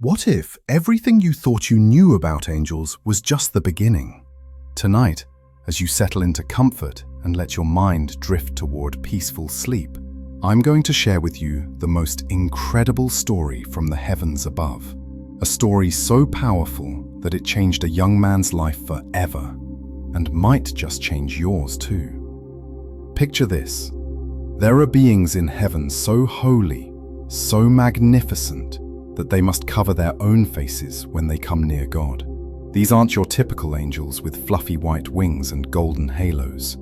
What if everything you thought you knew about angels was just the beginning? Tonight, as you settle into comfort and let your mind drift toward peaceful sleep, I'm going to share with you the most incredible story from the heavens above. A story so powerful that it changed a young man's life forever, and might just change yours too. Picture this. There are beings in heaven so holy, so magnificent, that they must cover their own faces when they come near God. These aren't your typical angels with fluffy white wings and golden halos.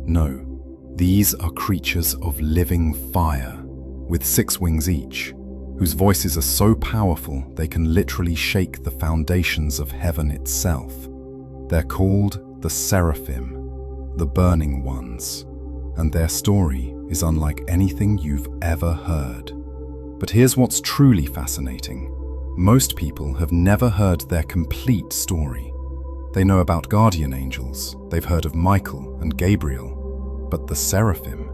No, these are creatures of living fire, with 6 wings each, whose voices are so powerful they can literally shake the foundations of heaven itself. They're called the Seraphim, the burning ones, and their story is unlike anything you've ever heard. But here's what's truly fascinating. Most people have never heard their complete story. They know about guardian angels, they've heard of Michael and Gabriel, but the Seraphim,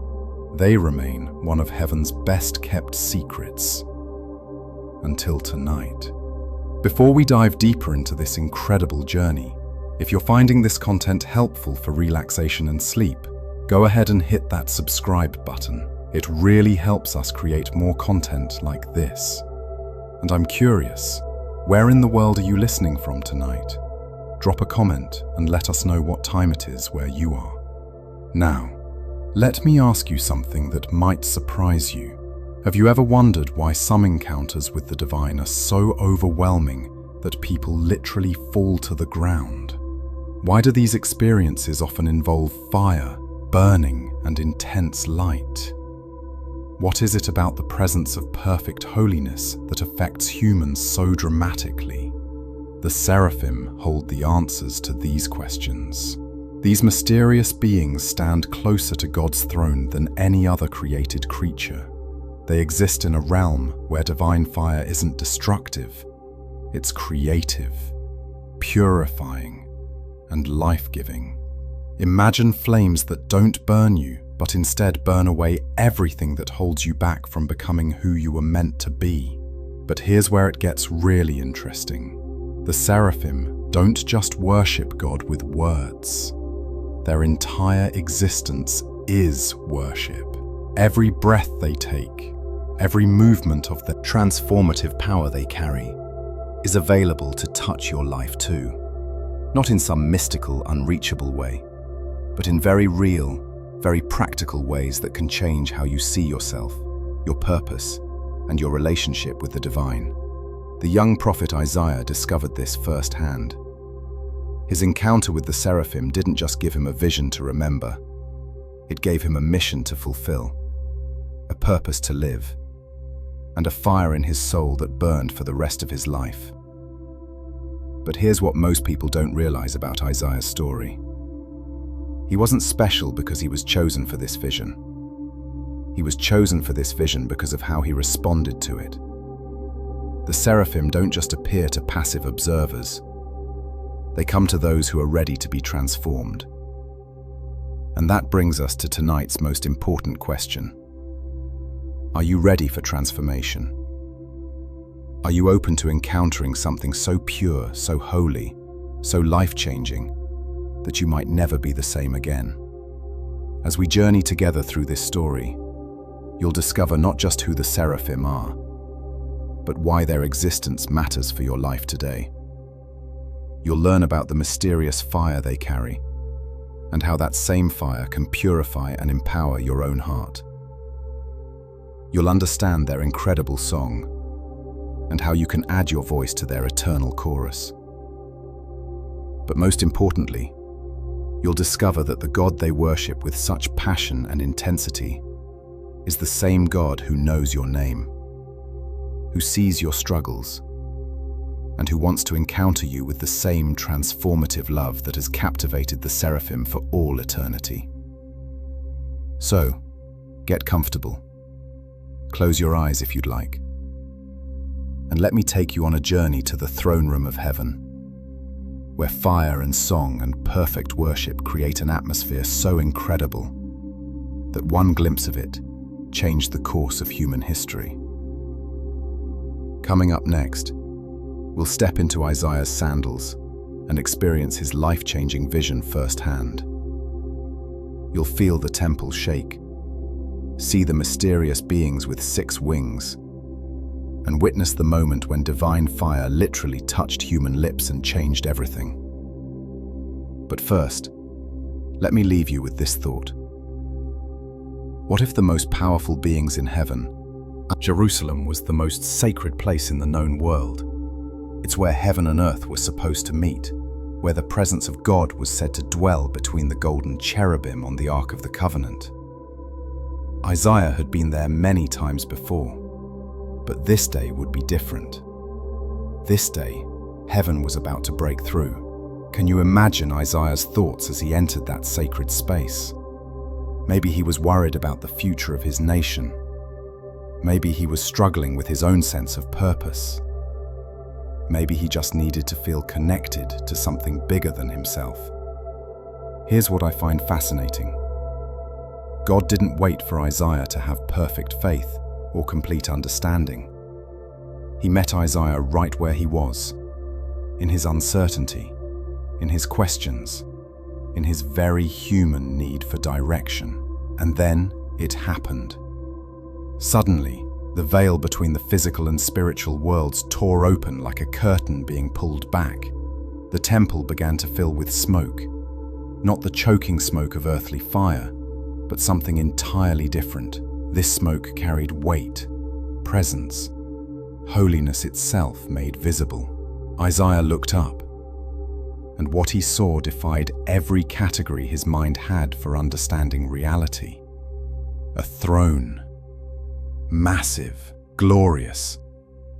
they remain one of heaven's best-kept secrets. Until tonight. Before we dive deeper into this incredible journey, if you're finding this content helpful for relaxation and sleep, go ahead and hit that subscribe button. It really helps us create more content like this. And I'm curious, where in the world are you listening from tonight? Drop a comment and let us know what time it is where you are. Now, let me ask you something that might surprise you. Have you ever wondered why some encounters with the divine are so overwhelming that people literally fall to the ground? Why do these experiences often involve fire, burning, and intense light? What is it about the presence of perfect holiness that affects humans so dramatically? The Seraphim hold the answers to these questions. These mysterious beings stand closer to God's throne than any other created creature. They exist in a realm where divine fire isn't destructive, it's creative, purifying, and life-giving. Imagine flames that don't burn you, but instead burn away everything that holds you back from becoming who you were meant to be. But here's where it gets really interesting. The Seraphim don't just worship God with words. Their entire existence is worship. Every breath they take, every movement of the transformative power they carry, is available to touch your life too. Not in some mystical, unreachable way, but in very real, very practical ways that can change how you see yourself, your purpose, and your relationship with the divine. The young prophet Isaiah discovered this firsthand. His encounter with the Seraphim didn't just give him a vision to remember, it gave him a mission to fulfill, a purpose to live, and a fire in his soul that burned for the rest of his life. But here's what most people don't realize about Isaiah's story. He wasn't special because he was chosen for this vision. He was chosen for this vision because of how he responded to it. The Seraphim don't just appear to passive observers. They come to those who are ready to be transformed. And that brings us to tonight's most important question. Are you ready for transformation? Are you open to encountering something so pure, so holy, so life-changing, that you might never be the same again? As we journey together through this story, you'll discover not just who the Seraphim are, but why their existence matters for your life today. You'll learn about the mysterious fire they carry, and how that same fire can purify and empower your own heart. You'll understand their incredible song, and how you can add your voice to their eternal chorus. But most importantly, you'll discover that the God they worship with such passion and intensity is the same God who knows your name, who sees your struggles, and who wants to encounter you with the same transformative love that has captivated the Seraphim for all eternity. So, get comfortable. Close your eyes if you'd like, and let me take you on a journey to the throne room of heaven, where fire and song and perfect worship create an atmosphere so incredible that one glimpse of it changed the course of human history. Coming up next, We'll step into Isaiah's sandals and experience his life-changing vision firsthand. You'll feel the temple shake, see the mysterious beings with 6 wings, and witness the moment when divine fire literally touched human lips and changed everything. But first, let me leave you with this thought. What if the most powerful beings in heaven? Jerusalem was the most sacred place in the known world. It's where heaven and earth were supposed to meet, where the presence of God was said to dwell between the golden cherubim on the Ark of the Covenant. Isaiah had been there many times before, but this day would be different. This day, heaven was about to break through. Can you imagine Isaiah's thoughts as he entered that sacred space? Maybe he was worried about the future of his nation. Maybe he was struggling with his own sense of purpose. Maybe he just needed to feel connected to something bigger than himself. Here's what I find fascinating. God didn't wait for Isaiah to have perfect faith or complete understanding. He met Isaiah right where he was, in his uncertainty, in his questions, in his very human need for direction. And then it happened. Suddenly, the veil between the physical and spiritual worlds tore open like a curtain being pulled back. The temple began to fill with smoke, not the choking smoke of earthly fire, but something entirely different. This smoke carried weight, presence, holiness itself made visible. Isaiah looked up, and what he saw defied every category his mind had for understanding reality. A throne. Massive, glorious,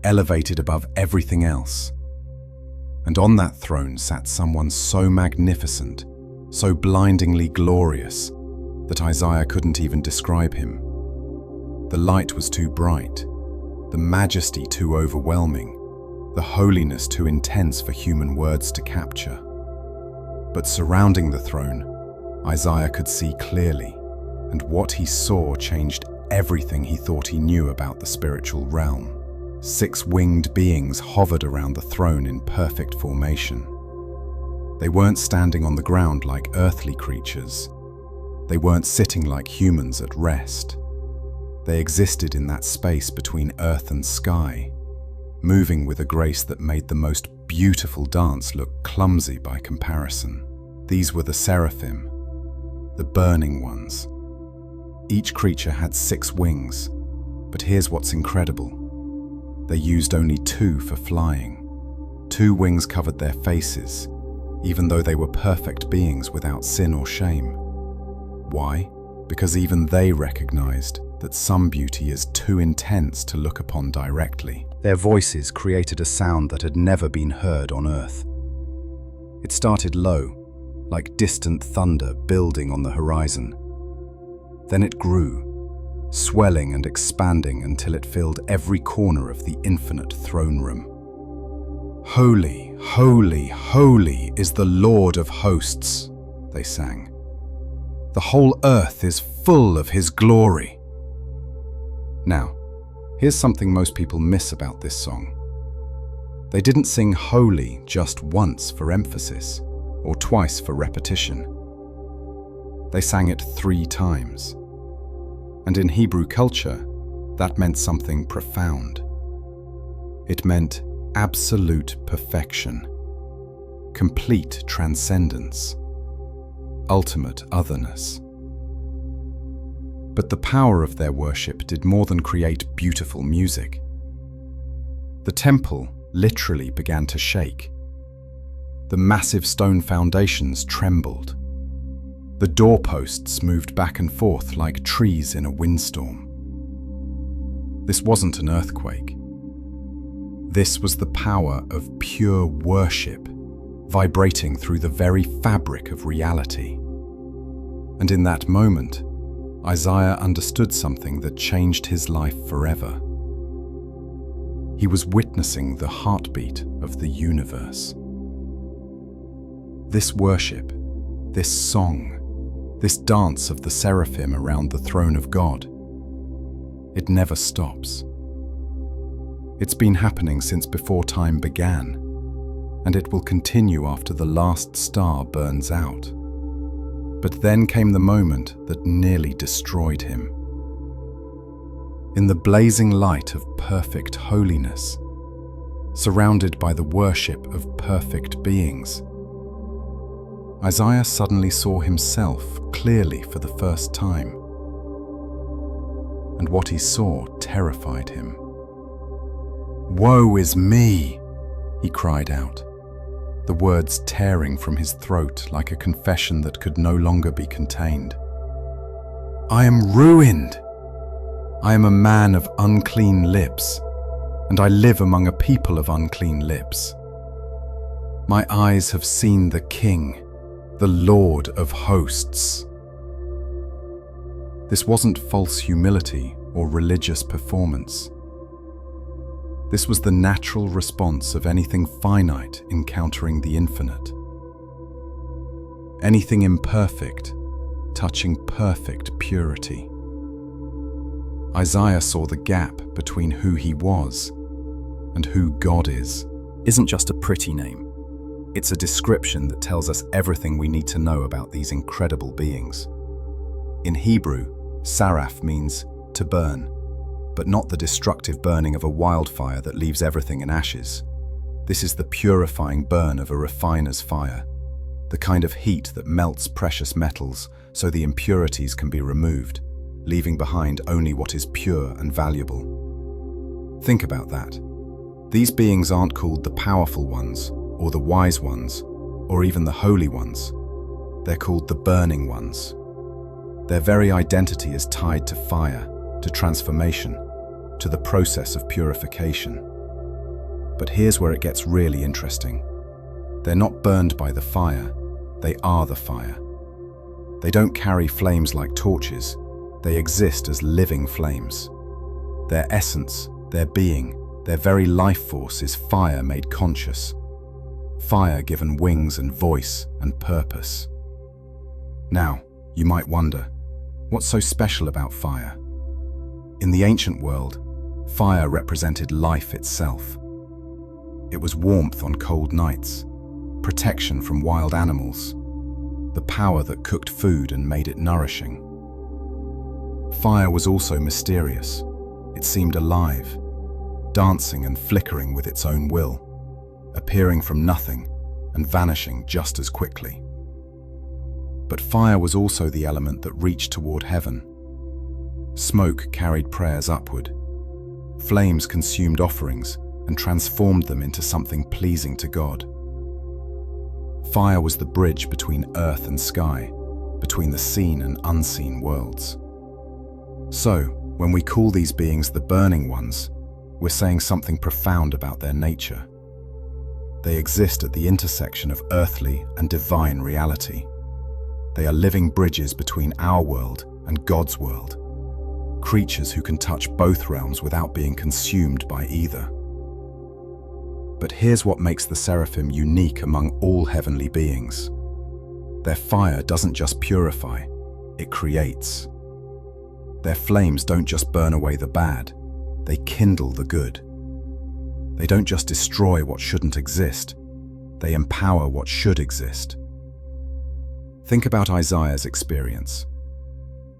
elevated above everything else. And on that throne sat someone so magnificent, so blindingly glorious, that Isaiah couldn't even describe him. The light was too bright, the majesty too overwhelming, the holiness too intense for human words to capture. But surrounding the throne, Isaiah could see clearly, and what he saw changed everything he thought he knew about the spiritual realm. 6 winged beings hovered around the throne in perfect formation. They weren't standing on the ground like earthly creatures. They weren't sitting like humans at rest. They existed in that space between earth and sky, moving with a grace that made the most beautiful dance look clumsy by comparison. These were the Seraphim, the burning ones. Each creature had 6 wings, but here's what's incredible. They used only 2 for flying. 2 wings covered their faces, even though they were perfect beings without sin or shame. Why? Because even they recognized that some beauty is too intense to look upon directly. Their voices created a sound that had never been heard on earth. It started low, like distant thunder building on the horizon. Then it grew, swelling and expanding until it filled every corner of the infinite throne room. Holy, holy, holy is the Lord of hosts, they sang. The whole earth is full of his glory. Now, here's something most people miss about this song. They didn't sing holy just once for emphasis, or twice for repetition. They sang it 3 times. And in Hebrew culture, that meant something profound. It meant absolute perfection, complete transcendence, ultimate otherness. But the power of their worship did more than create beautiful music. The temple literally began to shake. The massive stone foundations trembled. The doorposts moved back and forth like trees in a windstorm. This wasn't an earthquake. This was the power of pure worship, vibrating through the very fabric of reality. And in that moment, Isaiah understood something that changed his life forever. He was witnessing the heartbeat of the universe. This worship, this song, this dance of the seraphim around the throne of God, it never stops. It's been happening since before time began, and it will continue after the last star burns out. But then came the moment that nearly destroyed him. In the blazing light of perfect holiness, surrounded by the worship of perfect beings, Isaiah suddenly saw himself clearly for the first time. And what he saw terrified him. "Woe is me!" he cried out, the words tearing from his throat like a confession that could no longer be contained. "I am ruined! I am a man of unclean lips, and I live among a people of unclean lips. My eyes have seen the King, the Lord of hosts." This wasn't false humility or religious performance. This was the natural response of anything finite encountering the infinite. Anything imperfect touching perfect purity. Isaiah saw the gap between who he was and who God is. Isn't just a pretty name. It's a description that tells us everything we need to know about these incredible beings. In Hebrew, Seraph means to burn, but not the destructive burning of a wildfire that leaves everything in ashes. This is the purifying burn of a refiner's fire, the kind of heat that melts precious metals so the impurities can be removed, leaving behind only what is pure and valuable. Think about that. These beings aren't called the powerful ones, or the wise ones, or even the holy ones. They're called the burning ones. Their very identity is tied to fire, to transformation, to the process of purification. But here's where it gets really interesting. They're not burned by the fire, they are the fire. They don't carry flames like torches, they exist as living flames. Their essence, their being, their very life force is fire made conscious. Fire given wings and voice and purpose. Now, you might wonder, what's so special about fire? In the ancient world, fire represented life itself. It was warmth on cold nights, protection from wild animals, the power that cooked food and made it nourishing. Fire was also mysterious. It seemed alive, dancing and flickering with its own will, appearing from nothing and vanishing just as quickly. But fire was also the element that reached toward heaven. Smoke carried prayers upward. Flames consumed offerings and transformed them into something pleasing to God. Fire was the bridge between earth and sky, between the seen and unseen worlds. So, when we call these beings the burning ones, we're saying something profound about their nature. They exist at the intersection of earthly and divine reality. They are living bridges between our world and God's world. Creatures who can touch both realms without being consumed by either. But here's what makes the Seraphim unique among all heavenly beings. Their fire doesn't just purify, it creates. Their flames don't just burn away the bad, they kindle the good. They don't just destroy what shouldn't exist, they empower what should exist. Think about Isaiah's experience.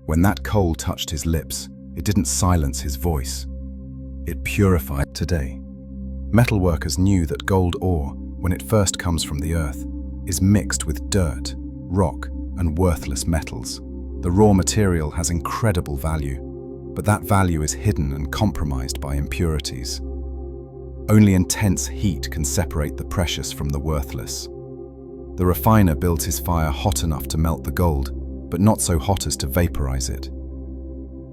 When that coal touched his lips, it didn't silence his voice. It purified. Today, metalworkers knew that gold ore, when it first comes from the earth, is mixed with dirt, rock, and worthless metals. The raw material has incredible value, but that value is hidden and compromised by impurities. Only intense heat can separate the precious from the worthless. The refiner builds his fire hot enough to melt the gold, but not so hot as to vaporize it.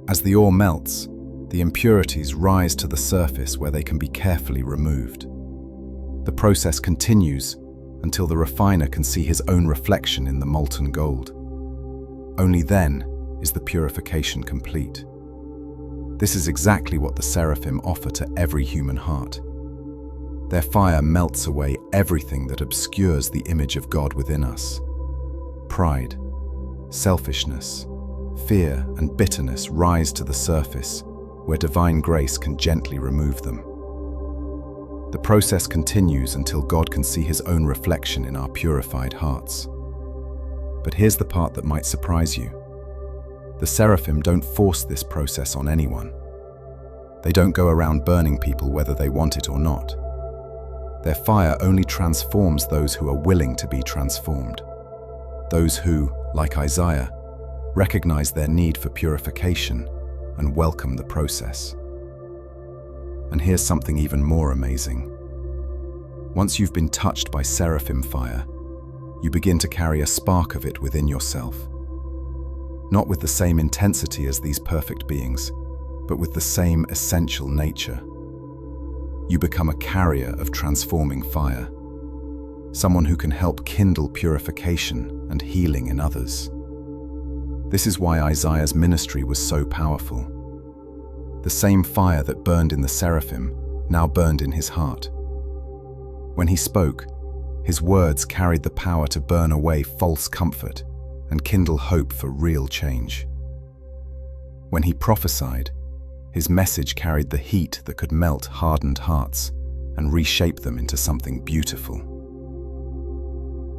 As the ore melts, the impurities rise to the surface where they can be carefully removed. The process continues until the refiner can see his own reflection in the molten gold. Only then is the purification complete. This is exactly what the Seraphim offer to every human heart. Their fire melts away everything that obscures the image of God within us. Pride, selfishness, fear, and bitterness rise to the surface, where divine grace can gently remove them. The process continues until God can see his own reflection in our purified hearts. But here's the part that might surprise you. The Seraphim don't force this process on anyone. They don't go around burning people whether they want it or not. Their fire only transforms those who are willing to be transformed. Those who, like Isaiah, recognize their need for purification and welcome the process. And here's something even more amazing. Once you've been touched by Seraphim fire, you begin to carry a spark of it within yourself. Not with the same intensity as these perfect beings, but with the same essential nature. You become a carrier of transforming fire, someone who can help kindle purification and healing in others. This is why Isaiah's ministry was so powerful. The same fire that burned in the Seraphim now burned in his heart. When he spoke, his words carried the power to burn away false comfort and kindle hope for real change. When he prophesied, his message carried the heat that could melt hardened hearts and reshape them into something beautiful.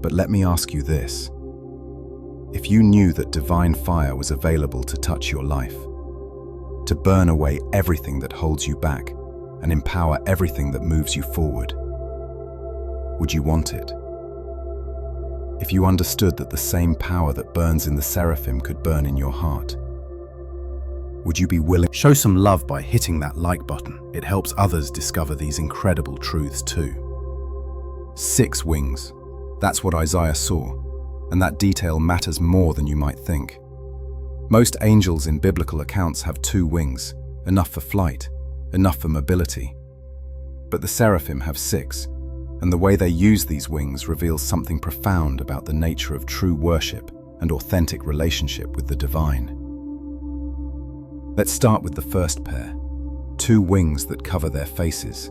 But let me ask you this. If you knew that divine fire was available to touch your life, to burn away everything that holds you back and empower everything that moves you forward, would you want it? If you understood that the same power that burns in the Seraphim could burn in your heart, would you be willing? Show some love by hitting that like button. It helps others discover these incredible truths too. 6 wings. That's what Isaiah saw, and that detail matters more than you might think. Most angels in biblical accounts have 2 wings, enough for flight, enough for mobility. But the Seraphim have 6, and the way they use these wings reveals something profound about the nature of true worship and authentic relationship with the divine. Let's start with the first pair, 2 wings that cover their faces.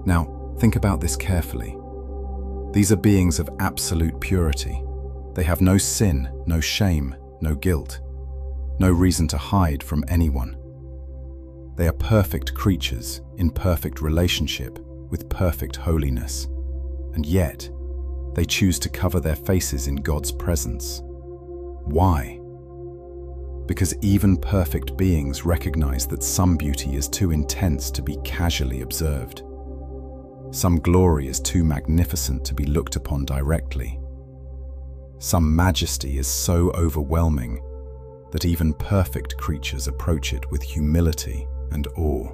Now, think about this carefully. These are beings of absolute purity. They have no sin, no shame, no guilt, no reason to hide from anyone. They are perfect creatures in perfect relationship with perfect holiness, and yet they choose to cover their faces in God's presence. Why? Because even perfect beings recognize that some beauty is too intense to be casually observed. Some glory is too magnificent to be looked upon directly. Some majesty is so overwhelming that even perfect creatures approach it with humility and awe.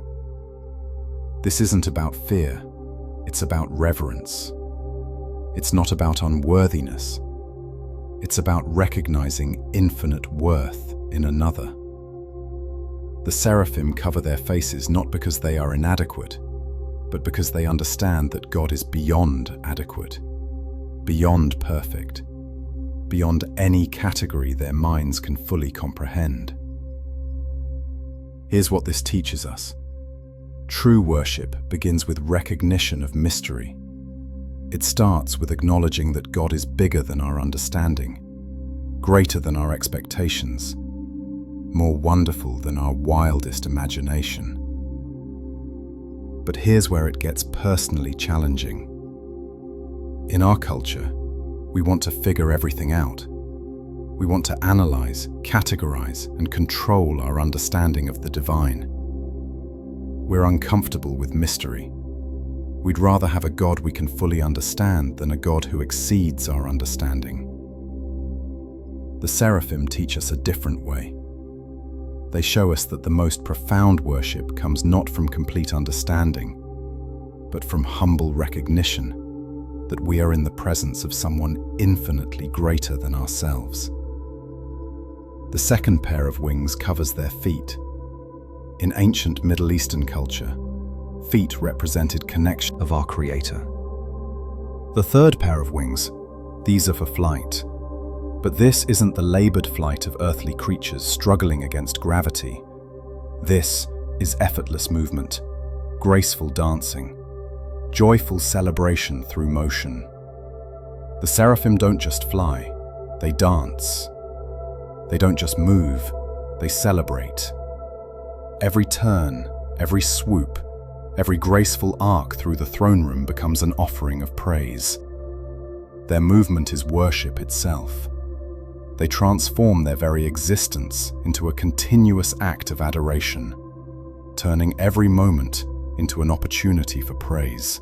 This isn't about fear, it's about reverence. It's not about unworthiness. It's about recognizing infinite worth in another. The Seraphim cover their faces not because they are inadequate, but because they understand that God is beyond adequate, beyond perfect, beyond any category their minds can fully comprehend. Here's what this teaches us. True worship begins with recognition of mystery. It starts with acknowledging that God is bigger than our understanding, greater than our expectations, more wonderful than our wildest imagination. But here's where it gets personally challenging. In our culture, we want to figure everything out. We want to analyze, categorize, and control our understanding of the divine. We're uncomfortable with mystery. We'd rather have a God we can fully understand than a God who exceeds our understanding. The Seraphim teach us a different way. They show us that the most profound worship comes not from complete understanding, but from humble recognition that we are in the presence of someone infinitely greater than ourselves. The second pair of wings covers their feet. In ancient Middle Eastern culture, feet represented connection of our Creator. The third pair of wings, these are for flight. But this isn't the labored flight of earthly creatures struggling against gravity. This is effortless movement, graceful dancing, joyful celebration through motion. The Seraphim don't just fly, they dance. They don't just move, they celebrate. Every turn, every swoop, Every graceful arc through the throne room becomes an offering of praise. Their movement is worship itself. They transform their very existence into a continuous act of adoration, turning every moment into an opportunity for praise.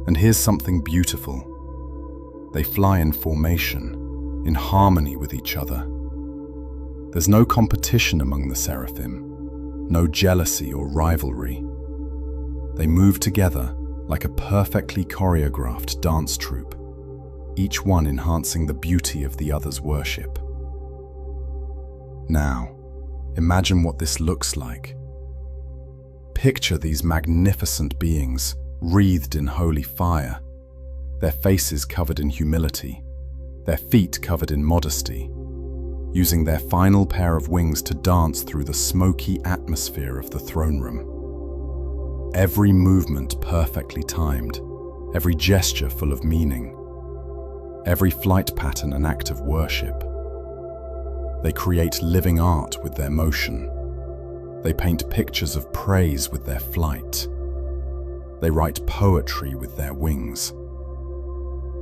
And here's something beautiful. They fly in formation, in harmony with each other. There's no competition among the seraphim, no jealousy or rivalry. They move together like a perfectly choreographed dance troupe, each one enhancing the beauty of the other's worship. Now, imagine what this looks like. Picture these magnificent beings, wreathed in holy fire, their faces covered in humility, their feet covered in modesty, using their final pair of wings to dance through the smoky atmosphere of the throne room. Every movement perfectly timed, every gesture full of meaning, every flight pattern an act of worship. They create living art with their motion. They paint pictures of praise with their flight. They write poetry with their wings,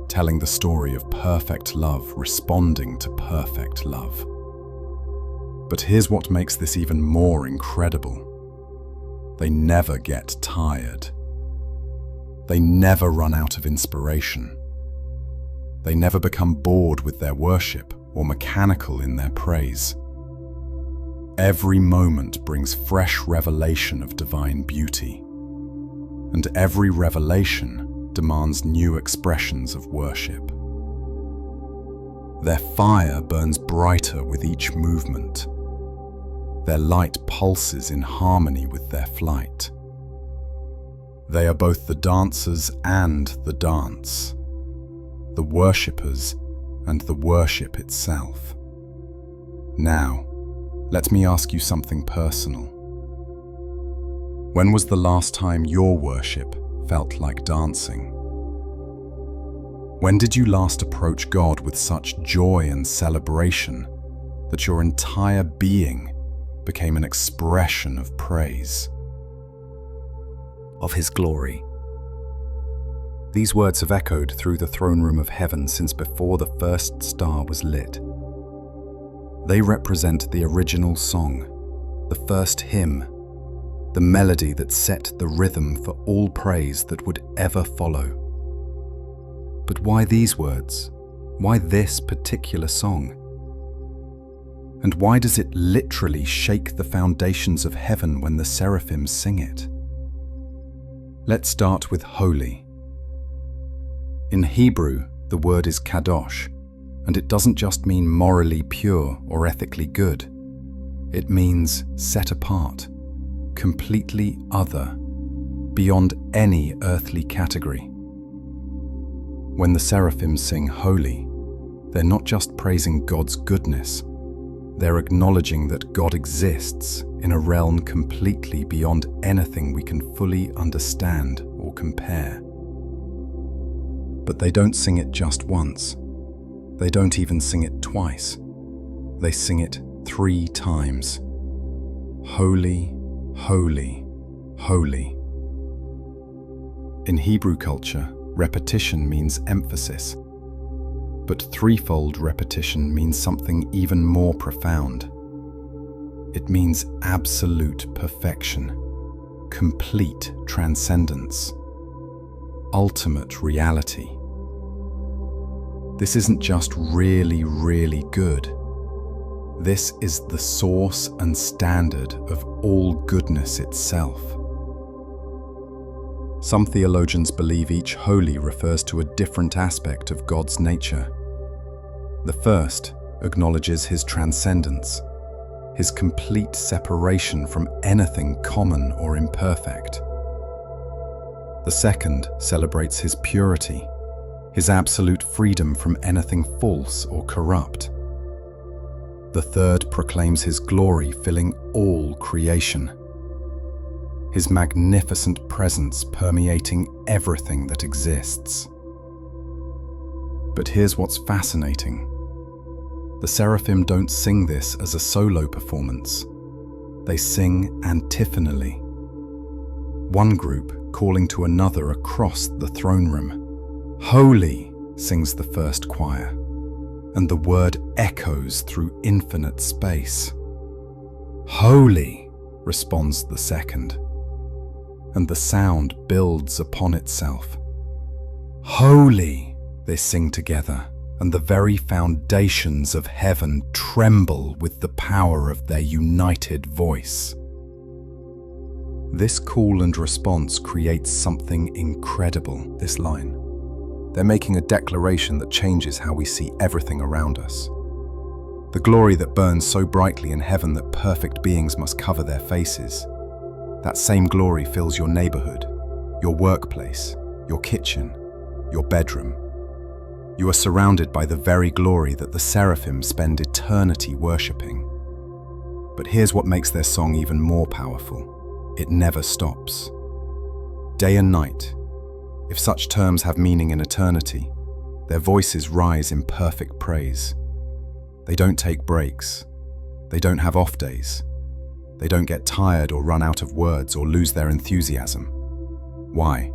telling the story of perfect love responding to perfect love. But here's what makes this even more incredible. They never get tired. They never run out of inspiration. They never become bored with their worship or mechanical in their praise. Every moment brings fresh revelation of divine beauty, and every revelation demands new expressions of worship. Their fire burns brighter with each movement. Their light pulses in harmony with their flight. They are both the dancers and the dance, the worshippers and the worship itself. Now, let me ask you something personal. When was the last time your worship felt like dancing? When did you last approach God with such joy and celebration that your entire being became an expression of praise? Of His glory. These words have echoed through the throne room of heaven since before the first star was lit. They represent the original song, the first hymn, the melody that set the rhythm for all praise that would ever follow. But why these words? Why this particular song? And why does it literally shake the foundations of heaven when the seraphim sing it? Let's start with holy. In Hebrew, the word is kadosh, and it doesn't just mean morally pure or ethically good. It means set apart, completely other, beyond any earthly category. When the seraphim sing holy, they're not just praising God's goodness, they're acknowledging that God exists in a realm completely beyond anything we can fully understand or compare. But they don't sing it just once. They don't even sing it twice. They sing it 3 times. Holy, holy, holy. In Hebrew culture, repetition means emphasis. But threefold repetition means something even more profound. It means absolute perfection, complete transcendence, ultimate reality. This isn't just really, really good. This is the source and standard of all goodness itself. Some theologians believe each holy refers to a different aspect of God's nature. The first acknowledges His transcendence, His complete separation from anything common or imperfect. The second celebrates His purity, His absolute freedom from anything false or corrupt. The third proclaims His glory filling all creation, His magnificent presence permeating everything that exists. But here's what's fascinating. The seraphim don't sing this as a solo performance. They sing antiphonally. one group calling to another across the throne room. "Holy," sings the first choir, and the word echoes through infinite space. "Holy," responds the second, and the sound builds upon itself. "Holy," they sing together, and the very foundations of heaven tremble with the power of their united voice. This call and response creates something incredible, this line. They're making a declaration that changes how we see everything around us. The glory that burns so brightly in heaven that perfect beings must cover their faces. That same glory fills your neighborhood, your workplace, your kitchen, your bedroom. You are surrounded by the very glory that the Seraphim spend eternity worshipping. But here's what makes their song even more powerful. It never stops. Day and night, if such terms have meaning in eternity, their voices rise in perfect praise. They don't take breaks. They don't have off days. They don't get tired or run out of words or lose their enthusiasm. Why?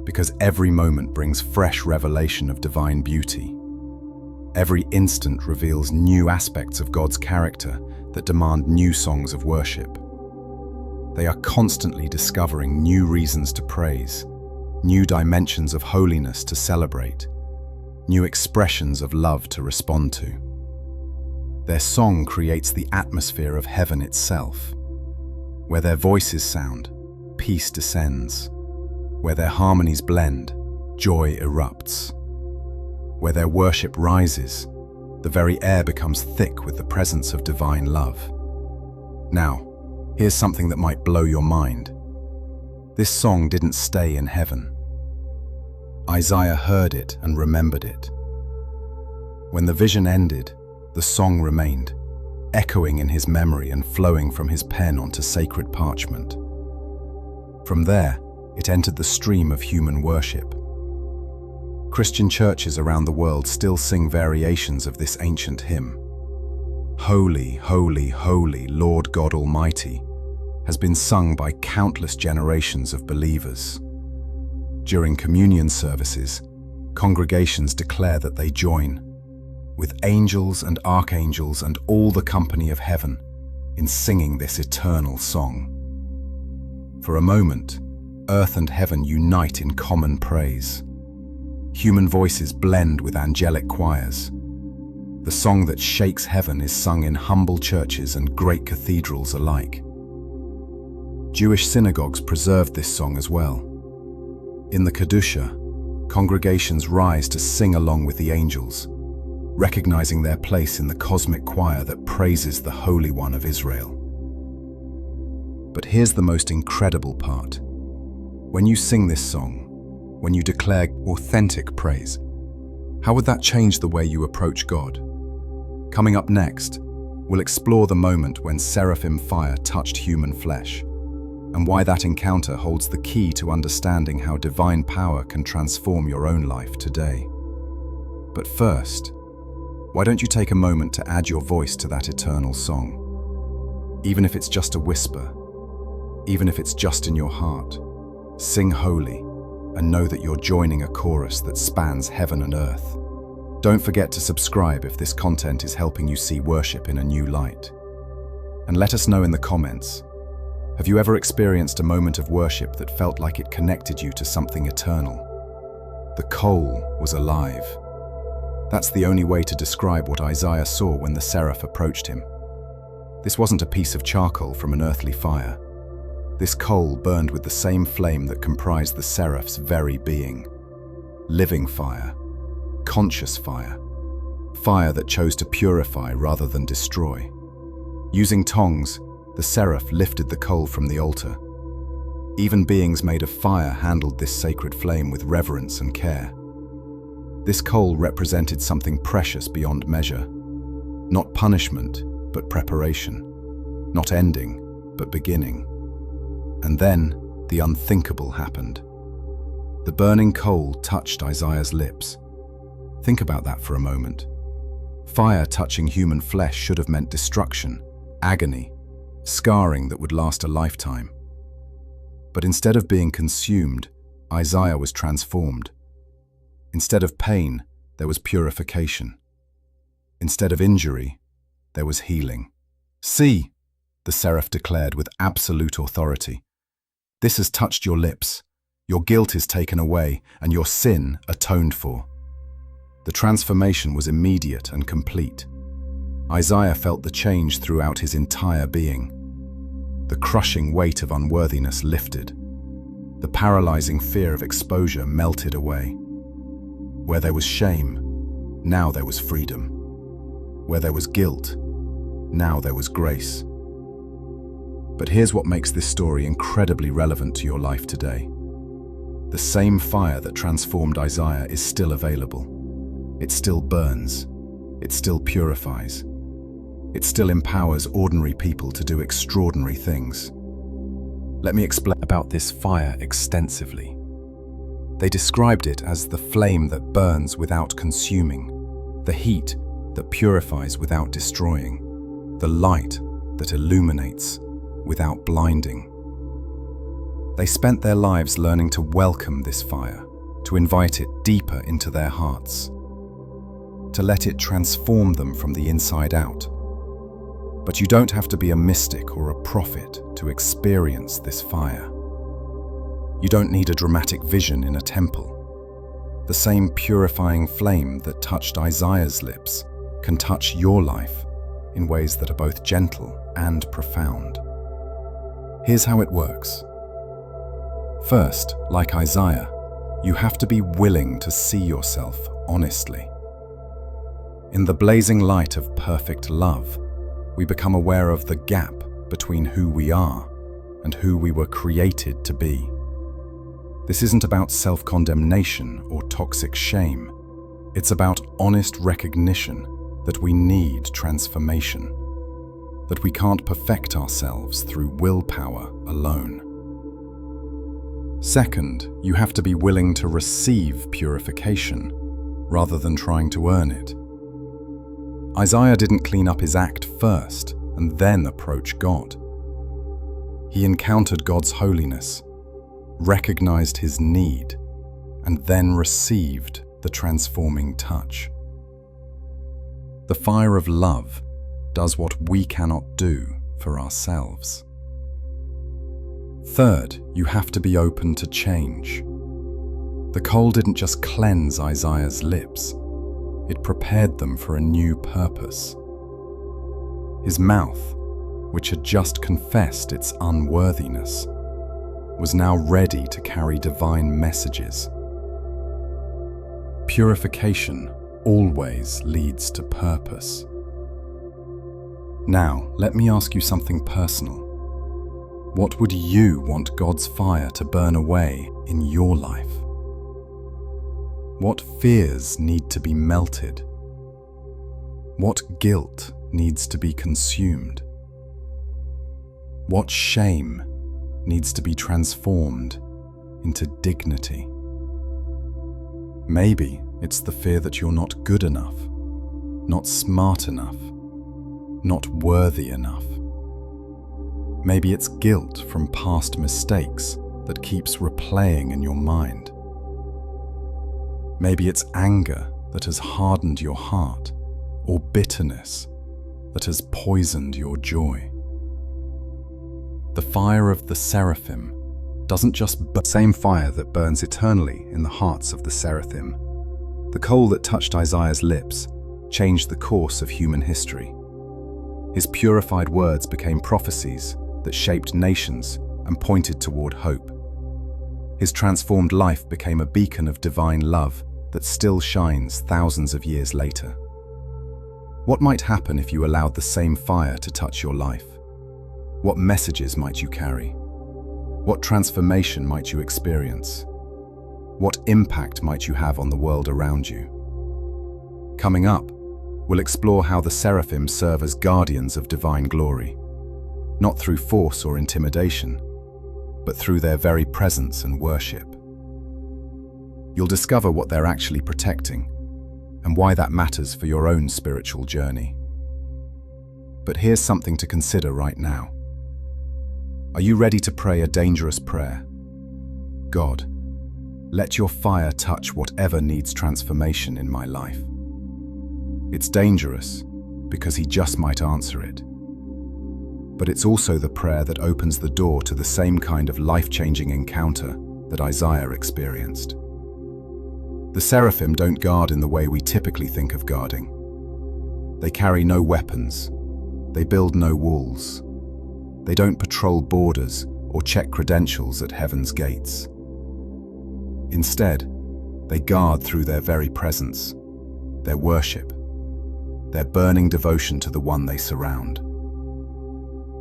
Because every moment brings fresh revelation of divine beauty. Every instant reveals new aspects of God's character that demand new songs of worship. They are constantly discovering new reasons to praise, new dimensions of holiness to celebrate, new expressions of love to respond to. Their song creates the atmosphere of heaven itself. Where their voices sound, peace descends. Where their harmonies blend, joy erupts. Where their worship rises, the very air becomes thick with the presence of divine love. Now, here's something that might blow your mind. This song didn't stay in heaven. Isaiah heard it and remembered it. When the vision ended, the song remained, echoing in his memory and flowing from his pen onto sacred parchment. From there, it entered the stream of human worship. Christian churches around the world still sing variations of this ancient hymn. "Holy, holy, holy, Lord God Almighty," has been sung by countless generations of believers. During communion services, congregations declare that they join, with angels and archangels and all the company of heaven, in singing this eternal song. For a moment, earth and heaven unite in common praise. Human voices blend with angelic choirs. The song that shakes heaven is sung in humble churches and great cathedrals alike. Jewish synagogues preserved this song as well. In the Kedusha, congregations rise to sing along with the angels, recognizing their place in the cosmic choir that praises the Holy One of Israel. But here's the most incredible part. When you sing this song, when you declare authentic praise, how would that change the way you approach God? Coming up next, we'll explore the moment when seraphim fire touched human flesh, and why that encounter holds the key to understanding how divine power can transform your own life today. But first, why don't you take a moment to add your voice to that eternal song? Even if it's just a whisper, even if it's just in your heart, sing holy and know that you're joining a chorus that spans heaven and earth. Don't forget to subscribe if this content is helping you see worship in a new light. And let us know in the comments, have you ever experienced a moment of worship that felt like it connected you to something eternal? The coal was alive. That's the only way to describe what Isaiah saw when the seraph approached him. This wasn't a piece of charcoal from an earthly fire. This coal burned with the same flame that comprised the seraph's very being. Living fire, conscious fire, fire that chose to purify rather than destroy. Using tongs, the seraph lifted the coal from the altar. Even beings made of fire handled this sacred flame with reverence and care. This coal represented something precious beyond measure. Not punishment, but preparation. Not ending, but beginning. And then, the unthinkable happened. The burning coal touched Isaiah's lips. Think about that for a moment. Fire touching human flesh should have meant destruction, agony, scarring that would last a lifetime. But instead of being consumed, Isaiah was transformed. Instead of pain, there was purification. Instead of injury, there was healing. "See," the seraph declared with absolute authority, "this has touched your lips. Your guilt is taken away, and your sin atoned for." The transformation was immediate and complete. Isaiah felt the change throughout his entire being. The crushing weight of unworthiness lifted. The paralyzing fear of exposure melted away. Where there was shame, now there was freedom. Where there was guilt, now there was grace. But here's what makes this story incredibly relevant to your life today. The same fire that transformed Isaiah is still available. It still burns. It still purifies. It still empowers ordinary people to do extraordinary things. Let me explain about this fire extensively. They described it as the flame that burns without consuming, the heat that purifies without destroying, the light that illuminates without blinding. They spent their lives learning to welcome this fire, to invite it deeper into their hearts, to let it transform them from the inside out. But you don't have to be a mystic or a prophet to experience this fire. You don't need a dramatic vision in a temple. The same purifying flame that touched Isaiah's lips can touch your life in ways that are both gentle and profound. Here's how it works. First, like Isaiah, you have to be willing to see yourself honestly. In the blazing light of perfect love, we become aware of the gap between who we are and who we were created to be. This isn't about self-condemnation or toxic shame. It's about honest recognition that we need transformation, that we can't perfect ourselves through willpower alone. Second, you have to be willing to receive purification rather than trying to earn it. Isaiah didn't clean up his act first and then approach God. He encountered God's holiness, recognized his need, and then received the transforming touch. The fire of love does what we cannot do for ourselves. Third, you have to be open to change. The coal didn't just cleanse Isaiah's lips, it prepared them for a new purpose. His mouth, which had just confessed its unworthiness, was now ready to carry divine messages. Purification always leads to purpose. Now, let me ask you something personal. What would you want God's fire to burn away in your life? What fears need to be melted? What guilt needs to be consumed? What shame needs to be transformed into dignity? Maybe it's the fear that you're not good enough, not smart enough, not worthy enough. Maybe it's guilt from past mistakes that keeps replaying in your mind. Maybe it's anger that has hardened your heart, or bitterness that has poisoned your joy. The fire of the Seraphim doesn't just burn. The same fire that burns eternally in the hearts of the Seraphim. The coal that touched Isaiah's lips changed the course of human history. His purified words became prophecies that shaped nations and pointed toward hope. His transformed life became a beacon of divine love that still shines thousands of years later. What might happen if you allowed the same fire to touch your life? What messages might you carry? What transformation might you experience? What impact might you have on the world around you? Coming up, we'll explore how the Seraphim serve as guardians of divine glory, not through force or intimidation, but through their very presence and worship. You'll discover what they're actually protecting and why that matters for your own spiritual journey. But here's something to consider right now. Are you ready to pray a dangerous prayer God, let your fire touch whatever needs transformation in my life. It's dangerous because he just might answer it. But it's also the prayer that opens the door to the same kind of life-changing encounter that Isaiah experienced. The seraphim don't guard in the way we typically think of guarding. They carry no weapons. They build no walls. They don't patrol borders or check credentials at heaven's gates. Instead, they guard through their very presence, their worship, their burning devotion to the one they surround.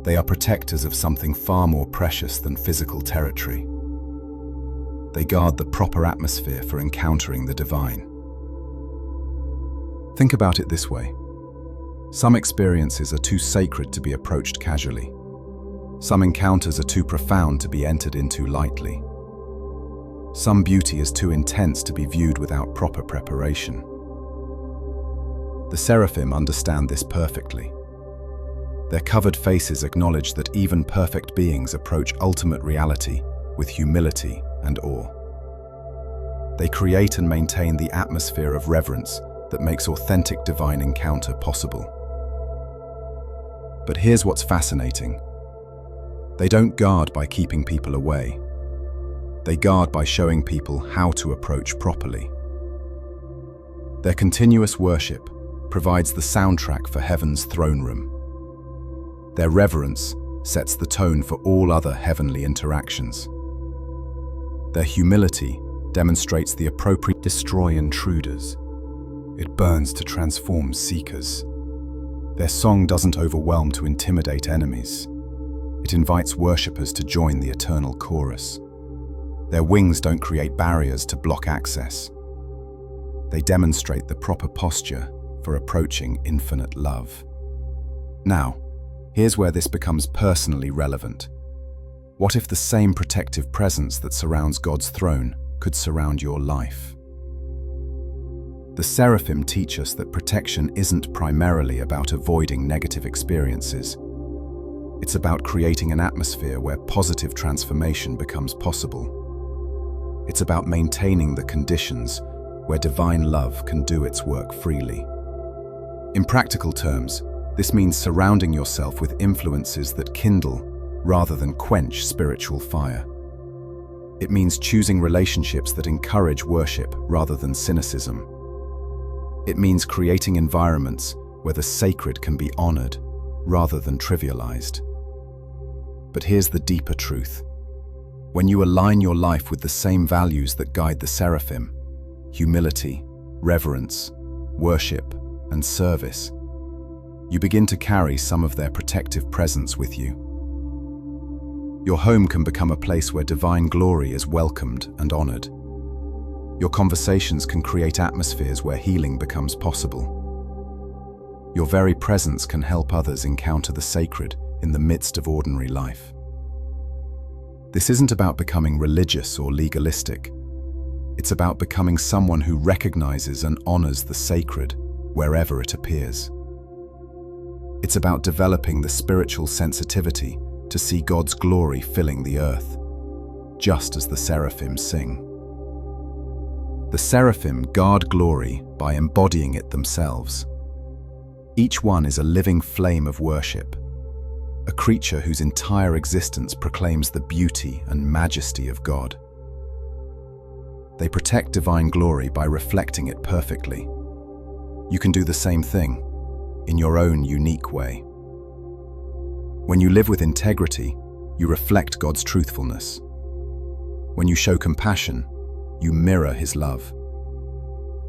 They are protectors of something far more precious than physical territory. They guard the proper atmosphere for encountering the divine. Think about it this way. Some experiences are too sacred to be approached casually. Some encounters are too profound to be entered into lightly. Some beauty is too intense to be viewed without proper preparation. The seraphim understand this perfectly. Their covered faces acknowledge that even perfect beings approach ultimate reality with humility and awe. They create and maintain the atmosphere of reverence that makes authentic divine encounter possible. But here's what's fascinating. They don't guard by keeping people away. They guard by showing people how to approach properly. Their continuous worship provides the soundtrack for heaven's throne room. Their reverence sets the tone for all other heavenly interactions. Their humility demonstrates the appropriate destroy intruders. It burns to transform seekers. Their song doesn't overwhelm to intimidate enemies. It invites worshippers to join the eternal chorus. Their wings don't create barriers to block access. They demonstrate the proper posture for approaching infinite love. Now, here's where this becomes personally relevant. What if the same protective presence that surrounds God's throne could surround your life? The seraphim teach us that protection isn't primarily about avoiding negative experiences. It's about creating an atmosphere where positive transformation becomes possible. It's about maintaining the conditions where divine love can do its work freely. In practical terms, this means surrounding yourself with influences that kindle rather than quench spiritual fire. It means choosing relationships that encourage worship rather than cynicism. It means creating environments where the sacred can be honored rather than trivialized. But here's the deeper truth. When you align your life with the same values that guide the seraphim, humility, reverence, worship, and service, you begin to carry some of their protective presence with you. Your home can become a place where divine glory is welcomed and honored. Your conversations can create atmospheres where healing becomes possible. Your very presence can help others encounter the sacred in the midst of ordinary life. This isn't about becoming religious or legalistic. It's about becoming someone who recognizes and honors the sacred wherever it appears. It's about developing the spiritual sensitivity to see God's glory filling the earth, just as the seraphim sing. The seraphim guard glory by embodying it themselves. Each one is a living flame of worship, a creature whose entire existence proclaims the beauty and majesty of God. They protect divine glory by reflecting it perfectly. You can do the same thing, in your own unique way. When you live with integrity, you reflect God's truthfulness. When you show compassion, you mirror His love.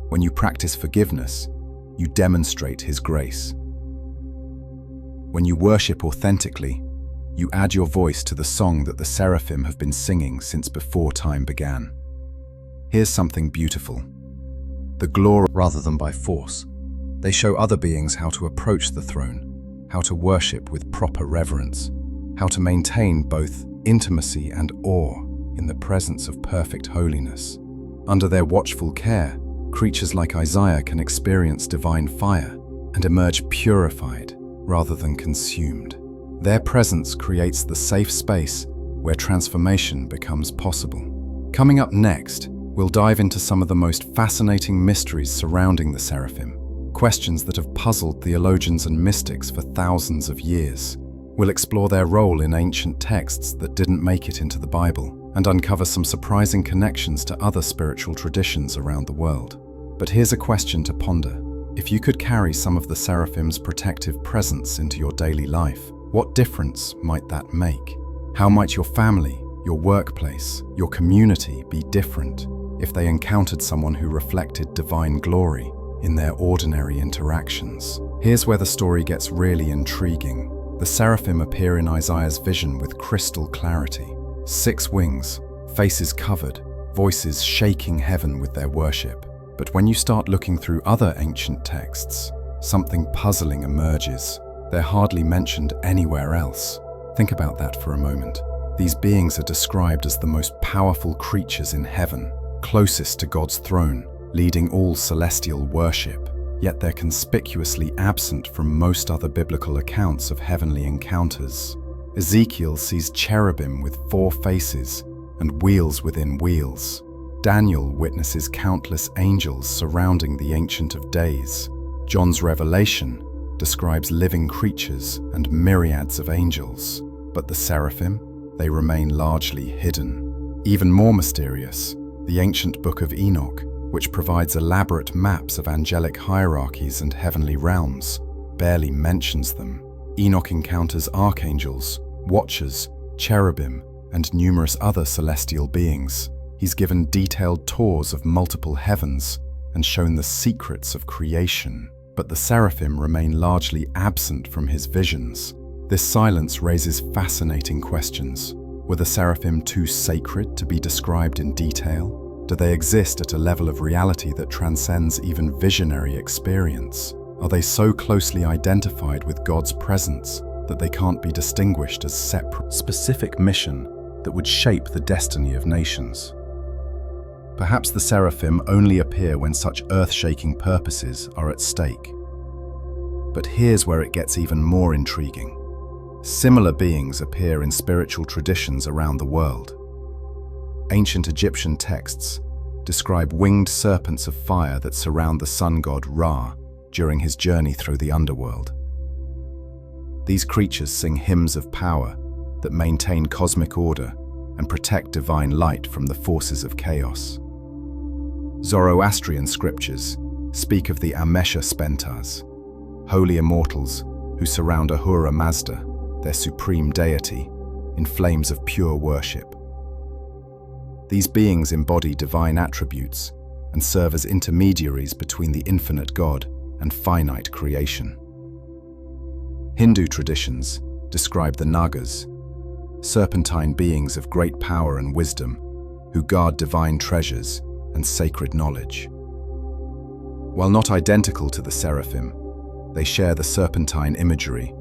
When you practice forgiveness, you demonstrate His grace. When you worship authentically, you add your voice to the song that the seraphim have been singing since before time began. Here's something beautiful. The glory, rather than by force, they show other beings how to approach the throne, how to worship with proper reverence, how to maintain both intimacy and awe in the presence of perfect holiness. Under their watchful care, creatures like Isaiah can experience divine fire and emerge purified rather than consumed. Their presence creates the safe space where transformation becomes possible. Coming up next, we'll dive into some of the most fascinating mysteries surrounding the Seraphim, questions that have puzzled theologians and mystics for thousands of years. We'll explore their role in ancient texts that didn't make it into the Bible, and uncover some surprising connections to other spiritual traditions around the world. But here's a question to ponder. If you could carry some of the Seraphim's protective presence into your daily life, what difference might that make? How might your family, your workplace, your community be different if they encountered someone who reflected divine glory in their ordinary interactions? Here's where the story gets really intriguing. The Seraphim appear in Isaiah's vision with crystal clarity. 6 wings, faces covered, voices shaking heaven with their worship. But when you start looking through other ancient texts, something puzzling emerges. They're hardly mentioned anywhere else. Think about that for a moment. These beings are described as the most powerful creatures in heaven, closest to God's throne, leading all celestial worship. Yet they're conspicuously absent from most other biblical accounts of heavenly encounters. Ezekiel sees cherubim with 4 faces and wheels within wheels. Daniel witnesses countless angels surrounding the Ancient of Days. John's Revelation describes living creatures and myriads of angels. But the Seraphim, they remain largely hidden. Even more mysterious, the ancient Book of Enoch, which provides elaborate maps of angelic hierarchies and heavenly realms, barely mentions them. Enoch encounters archangels, watchers, cherubim, and numerous other celestial beings. He's given detailed tours of multiple heavens and shown the secrets of creation. But the Seraphim remain largely absent from his visions. This silence raises fascinating questions. Were the Seraphim too sacred to be described in detail? Do they exist at a level of reality that transcends even visionary experience? Are they so closely identified with God's presence that they can't be distinguished as separate? Specific mission that would shape the destiny of nations. Perhaps the Seraphim only appear when such earth-shaking purposes are at stake. But here's where it gets even more intriguing. Similar beings appear in spiritual traditions around the world. Ancient Egyptian texts describe winged serpents of fire that surround the sun god Ra during his journey through the underworld. These creatures sing hymns of power that maintain cosmic order and protect divine light from the forces of chaos. Zoroastrian scriptures speak of the Amesha Spentas, holy immortals who surround Ahura Mazda, their supreme deity, in flames of pure worship. These beings embody divine attributes and serve as intermediaries between the infinite God and finite creation. Hindu traditions describe the Nagas, serpentine beings of great power and wisdom who guard divine treasures and sacred knowledge. While not identical to the Seraphim, they share the serpentine imagery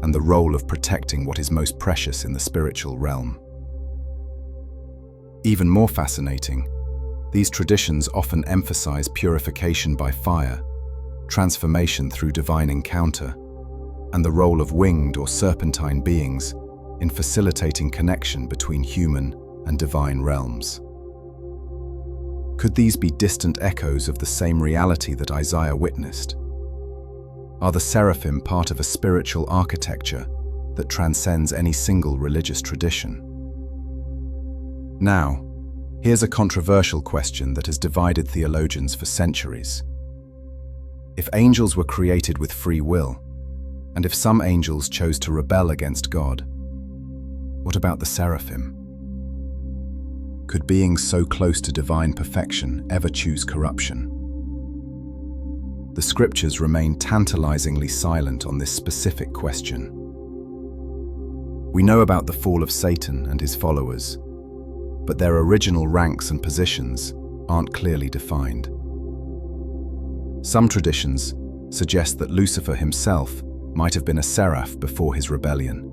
and the role of protecting what is most precious in the spiritual realm. Even more fascinating, these traditions often emphasize purification by fire, transformation through divine encounter, and the role of winged or serpentine beings in facilitating connection between human and divine realms. Could these be distant echoes of the same reality that Isaiah witnessed? Are the Seraphim part of a spiritual architecture that transcends any single religious tradition? Now, here's a controversial question that has divided theologians for centuries. If angels were created with free will, and if some angels chose to rebel against God, what about the Seraphim? Could beings so close to divine perfection ever choose corruption? The scriptures remain tantalizingly silent on this specific question. We know about the fall of Satan and his followers, but their original ranks and positions aren't clearly defined. Some traditions suggest that Lucifer himself might have been a seraph before his rebellion,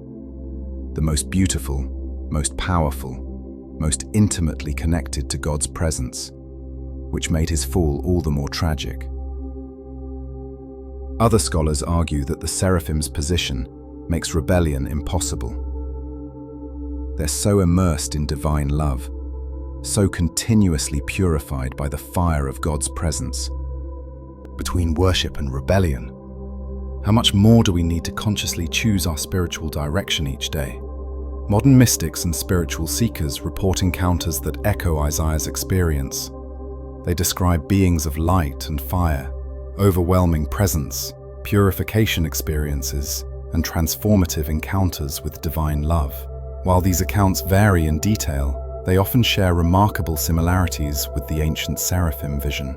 the most beautiful, most powerful, most intimately connected to God's presence, which made his fall all the more tragic. Other scholars argue that the Seraphim's position makes rebellion impossible. They're so immersed in divine love so continuously purified by the fire of God's presence. Between worship and rebellion, how much more do we need to consciously choose our spiritual direction each day? Modern mystics and spiritual seekers report encounters that echo Isaiah's experience. They describe beings of light and fire, overwhelming presence, purification experiences, and transformative encounters with divine love. While these accounts vary in detail, they often share remarkable similarities with the ancient Seraphim vision.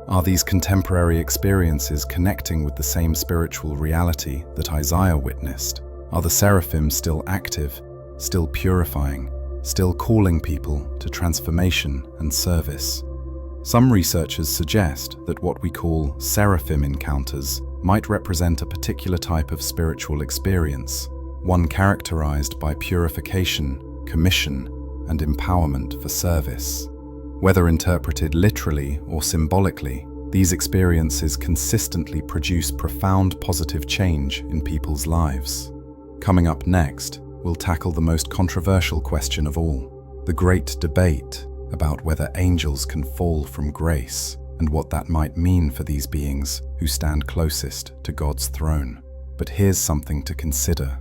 Are these contemporary experiences connecting with the same spiritual reality that Isaiah witnessed? Are the Seraphim still active, still purifying, still calling people to transformation and service? Some researchers suggest that what we call Seraphim encounters might represent a particular type of spiritual experience, one characterized by purification, commission, and empowerment for service. Whether interpreted literally or symbolically, these experiences consistently produce profound positive change in people's lives. Coming up next, we'll tackle the most controversial question of all, the great debate about whether angels can fall from grace and what that might mean for these beings who stand closest to God's throne. But here's something to consider.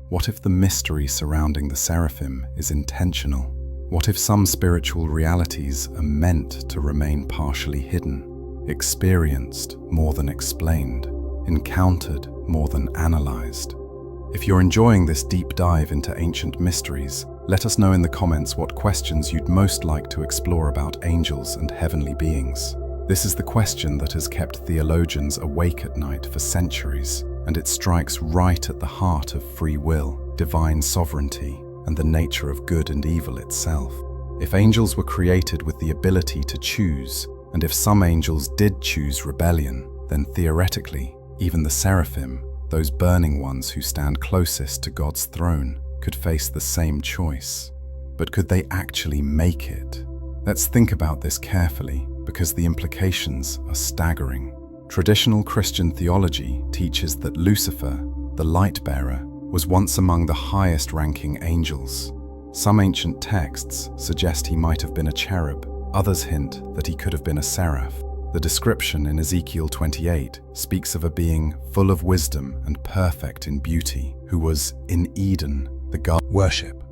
What if the mystery surrounding the Seraphim is intentional? What if some spiritual realities are meant to remain partially hidden, experienced more than explained, encountered more than analyzed? If you're enjoying this deep dive into ancient mysteries, let us know in the comments what questions you'd most like to explore about angels and heavenly beings. This is the question that has kept theologians awake at night for centuries, and it strikes right at the heart of free will, divine sovereignty, and the nature of good and evil itself. If angels were created with the ability to choose, and if some angels did choose rebellion, then theoretically, even the Seraphim, those burning ones who stand closest to God's throne, could face the same choice. But could they actually make it? Let's think about this carefully, because the implications are staggering. Traditional Christian theology teaches that Lucifer, the light bearer, was once among the highest-ranking angels. Some ancient texts suggest he might have been a cherub. Others hint that he could have been a seraph. The description in Ezekiel 28 speaks of a being full of wisdom and perfect in beauty, who was in Eden, the garden. Worship.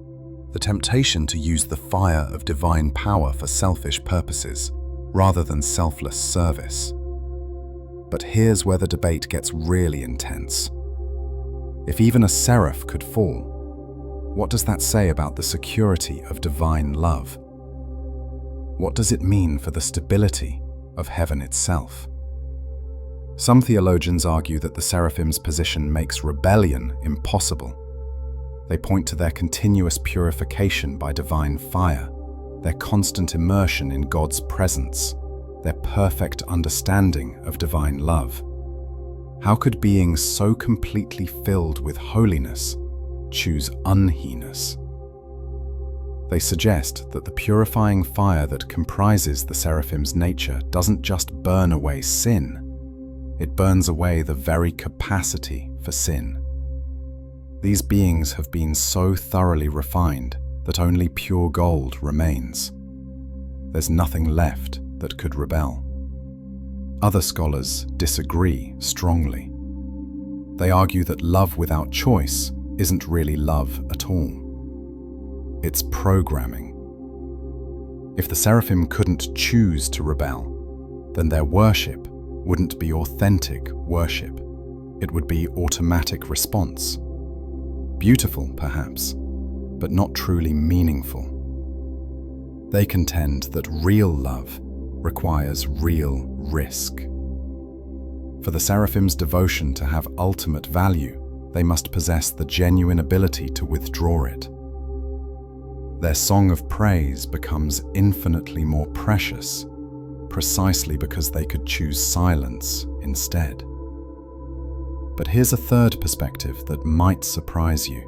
The temptation to use the fire of divine power for selfish purposes, rather than selfless service. But here's where the debate gets really intense. If even a seraph could fall, what does that say about the security of divine love? What does it mean for the stability of heaven itself? Some theologians argue that the seraphim's position makes rebellion impossible. They point to their continuous purification by divine fire, their constant immersion in God's presence, their perfect understanding of divine love. How could beings so completely filled with holiness choose unheiness? They suggest that the purifying fire that comprises the seraphim's nature doesn't just burn away sin, it burns away the very capacity for sin. These beings have been so thoroughly refined that only pure gold remains. There's nothing left that could rebel. Other scholars disagree strongly. They argue that love without choice isn't really love at all. It's programming. If the seraphim couldn't choose to rebel, then their worship wouldn't be authentic worship. It would be automatic response. Beautiful, perhaps, but not truly meaningful. They contend that real love requires real risk. For the seraphim's devotion to have ultimate value, they must possess the genuine ability to withdraw it. Their song of praise becomes infinitely more precious, precisely because they could choose silence instead. But here's a third perspective that might surprise you.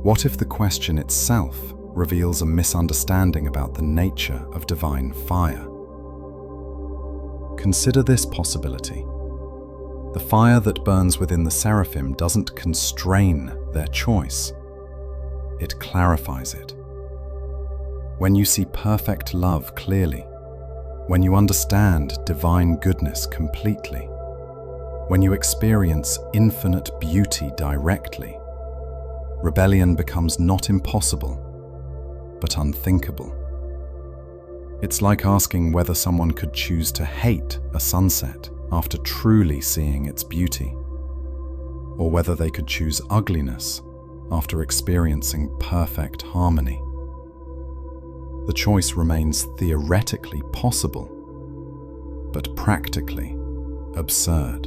What if the question itself reveals a misunderstanding about the nature of divine fire? Consider this possibility. The fire that burns within the seraphim doesn't constrain their choice. It clarifies it. when you see perfect love clearly, when you understand divine goodness completely, when you experience infinite beauty directly, rebellion becomes not impossible, but unthinkable. It's like asking whether someone could choose to hate a sunset after truly seeing its beauty, or whether they could choose ugliness after experiencing perfect harmony. The choice remains theoretically possible, but practically absurd.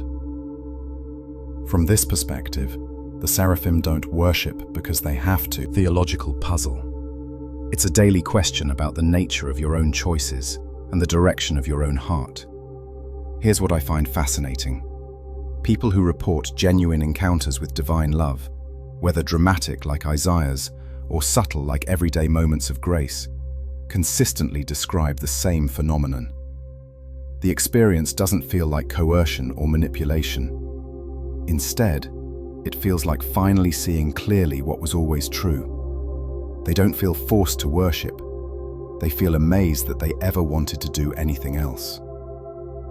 From this perspective, the Seraphim don't worship because they have to. Theological puzzle. It's a daily question about the nature of your own choices and the direction of your own heart. Here's what I find fascinating. People who report genuine encounters with divine love, whether dramatic like Isaiah's or subtle like everyday moments of grace, consistently describe the same phenomenon. The experience doesn't feel like coercion or manipulation. Instead, it feels like finally seeing clearly what was always true. They don't feel forced to worship. They feel amazed that they ever wanted to do anything else.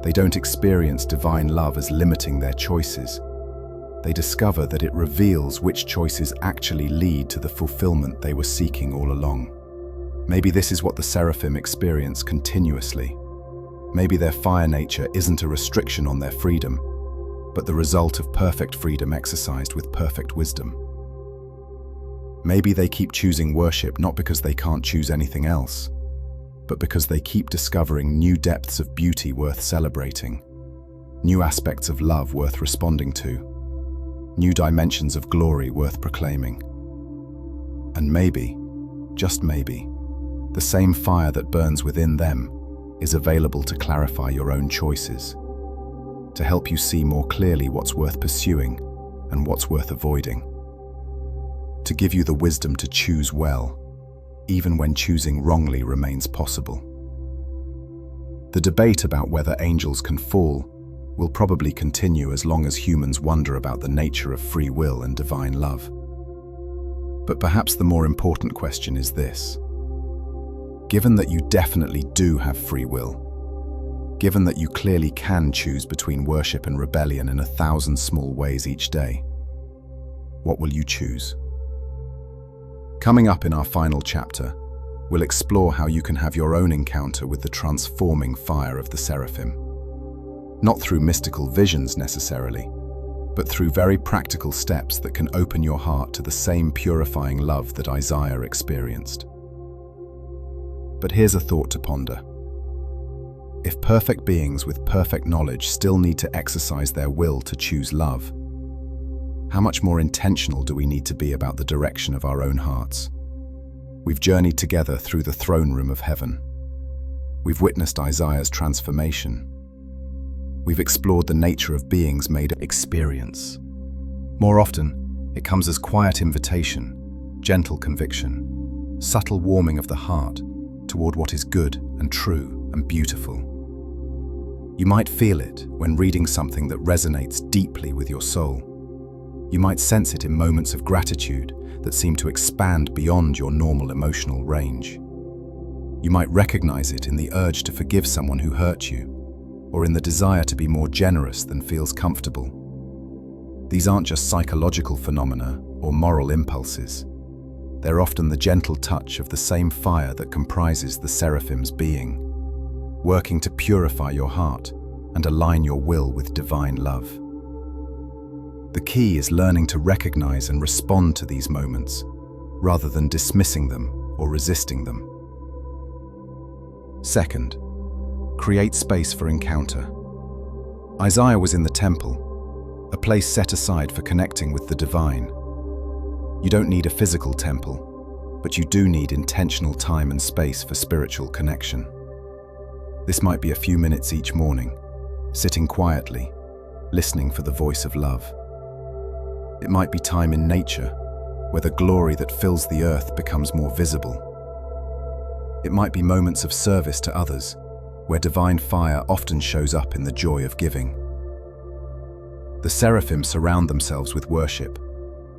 They don't experience divine love as limiting their choices. They discover that it reveals which choices actually lead to the fulfillment they were seeking all along. Maybe this is what the Seraphim experience continuously. Maybe their fire nature isn't a restriction on their freedom, but the result of perfect freedom exercised with perfect wisdom. Maybe they keep choosing worship not because they can't choose anything else, but because they keep discovering new depths of beauty worth celebrating, new aspects of love worth responding to, new dimensions of glory worth proclaiming. And maybe, just maybe, the same fire that burns within them is available to clarify your own choices, to help you see more clearly what's worth pursuing and what's worth avoiding, to give you the wisdom to choose well, even when choosing wrongly remains possible. The debate about whether angels can fall will probably continue as long as humans wonder about the nature of free will and divine love. But perhaps the more important question is this. Given that you definitely do have free will, given that you clearly can choose between worship and rebellion in 1,000 small ways each day, what will you choose? Coming up in our final chapter, we'll explore how you can have your own encounter with the transforming fire of the Seraphim. Not through mystical visions necessarily, but through very practical steps that can open your heart to the same purifying love that Isaiah experienced. But here's a thought to ponder. If perfect beings with perfect knowledge still need to exercise their will to choose love, how much more intentional do we need to be about the direction of our own hearts? We've journeyed together through the throne room of heaven. We've witnessed Isaiah's transformation. We've explored the nature of beings made of experience. More often, it comes as quiet invitation, gentle conviction, subtle warming of the heart toward what is good and true and beautiful. You might feel it when reading something that resonates deeply with your soul. You might sense it in moments of gratitude that seem to expand beyond your normal emotional range. You might recognize it in the urge to forgive someone who hurt you, or in the desire to be more generous than feels comfortable. These aren't just psychological phenomena or moral impulses. They're often the gentle touch of the same fire that comprises the Seraphim's being, working to purify your heart and align your will with divine love. The key is learning to recognize and respond to these moments, rather than dismissing them or resisting them. Second, create space for encounter. Isaiah was in the temple, a place set aside for connecting with the divine. You don't need a physical temple, but you do need intentional time and space for spiritual connection. This might be a few minutes each morning, sitting quietly, listening for the voice of love. It might be time in nature, where the glory that fills the earth becomes more visible. It might be moments of service to others, where divine fire often shows up in the joy of giving. The Seraphim surround themselves with worship,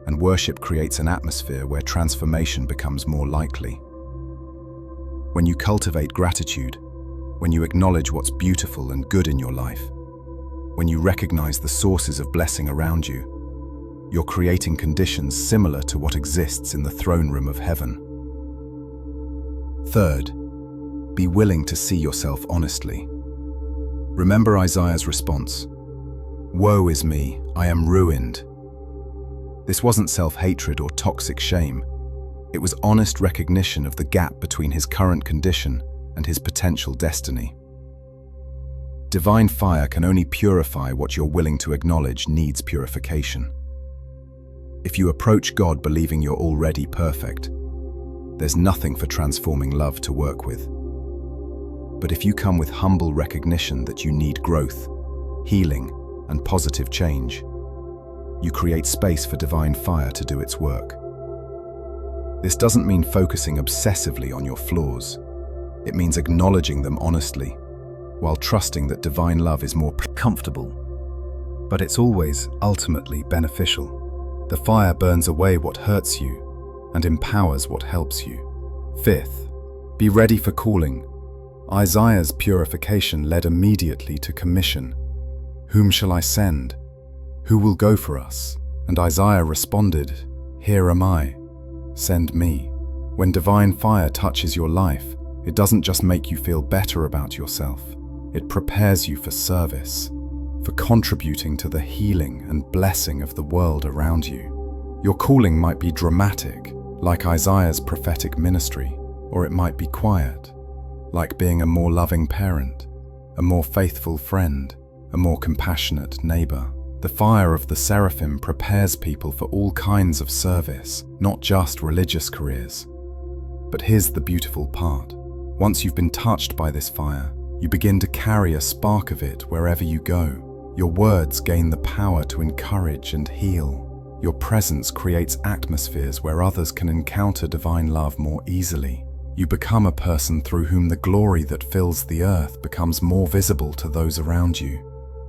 and worship creates an atmosphere where transformation becomes more likely. When you cultivate gratitude, when you acknowledge what's beautiful and good in your life, when you recognize the sources of blessing around you, you're creating conditions similar to what exists in the throne room of heaven. Third, be willing to see yourself honestly. Remember Isaiah's response, "Woe is me, I am ruined." This wasn't self-hatred or toxic shame. It was honest recognition of the gap between his current condition and his potential destiny. Divine fire can only purify what you're willing to acknowledge needs purification. If you approach God believing you're already perfect, there's nothing for transforming love to work with. But if you come with humble recognition that you need growth, healing, and positive change, you create space for divine fire to do its work. This doesn't mean focusing obsessively on your flaws. It means acknowledging them honestly, while trusting that divine love is more comfortable. But it's always ultimately beneficial. The fire burns away what hurts you and empowers what helps you. Fifth, be ready for calling. Isaiah's purification led immediately to commission. "Whom shall I send? Who will go for us?" And Isaiah responded, "Here am I. Send me." When divine fire touches your life, it doesn't just make you feel better about yourself. It prepares you for service, for contributing to the healing and blessing of the world around you. Your calling might be dramatic, like Isaiah's prophetic ministry, or it might be quiet, like being a more loving parent, a more faithful friend, a more compassionate neighbor. The fire of the Seraphim prepares people for all kinds of service, not just religious careers. But here's the beautiful part. Once you've been touched by this fire, you begin to carry a spark of it wherever you go. Your words gain the power to encourage and heal. Your presence creates atmospheres where others can encounter divine love more easily. You become a person through whom the glory that fills the earth becomes more visible to those around you.